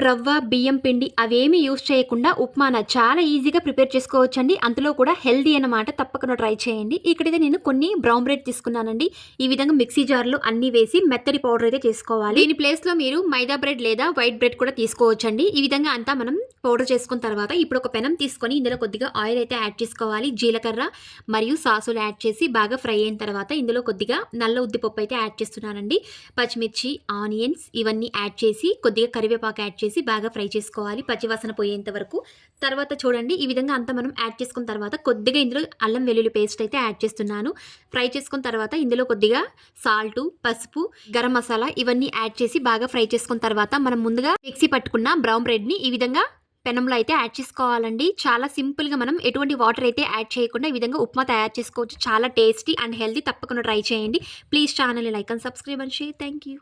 రవ్వ, బియ్యం పిండి అవేమీ యూజ్ చేయకుండా ఉప్మాన చాలా ఈజీగా ప్రిపేర్ చేసుకోవచ్చండి. అందులో కూడా హెల్తీ అన్నమాట. తప్పకుండా ట్రై చేయండి. ఇక్కడైతే నేను కొన్ని బ్రౌన్ బ్రెడ్ తీసుకున్నానండి. ఈ విధంగా మిక్సీ జార్‌లో అన్నీ వేసి మెత్తటి పౌడర్ అయితే చేసుకోవాలి. దీని ప్లేస్‌లో మీరు మైదా బ్రెడ్ లేదా వైట్ బ్రెడ్ కూడా తీసుకోవచ్చండి. ఈ విధంగా అంతా మనం పౌడర్ చేసుకున్న తర్వాత ఇప్పుడు ఒక పెనం తీసుకొని ఇందులో కొద్దిగా ఆయిల్ అయితే యాడ్ చేసుకోవాలి. జీలకర్ర మరియు సాసులు యాడ్ చేసి బాగా ఫ్రై అయిన తర్వాత ఇందులో కొద్దిగా నల్ల ఉద్దిపప్పు అయితే యాడ్ చేస్తున్నానండి. పచ్చిమిర్చి, ఆనియన్స్ ఇవన్నీ యాడ్ చేసి కొద్దిగా కరివేపాకు యాడ్ చేసి బాగా ఫ్రై చేసుకోవాలి పచ్చివాసన పోయేంత వరకు. తర్వాత చూడండి ఈ విధంగా అంతా మనం యాడ్ చేసుకున్న తర్వాత కొద్దిగా ఇందులో అల్లం వెల్లుల్లి పేస్ట్ అయితే యాడ్ చేస్తున్నాను. ఫ్రై చేసుకున్న తర్వాత ఇందులో కొద్దిగా సాల్టు, పసుపు, గరం మసాలా ఇవన్నీ యాడ్ చేసి బాగా ఫ్రై చేసుకున్న తర్వాత మనం ముందుగా మిక్సీ పట్టుకున్న బ్రౌన్ బ్రెడ్‌ని ఈ విధంగా పెనంలో అయితే యాడ్ చేసుకోవాలండి. చాలా సింపుల్‌గా మనం ఎటువంటి వాటర్ అయితే యాడ్ చేయకుండా ఈ విధంగా ఉప్మా తయారు చేసుకోవచ్చు. చాలా టేస్టీ అండ్ హెల్తీ. తప్పకుండా ట్రై చేయండి. ప్లీజ్ ఛానల్‌ని like and subscribe and share. Thank you.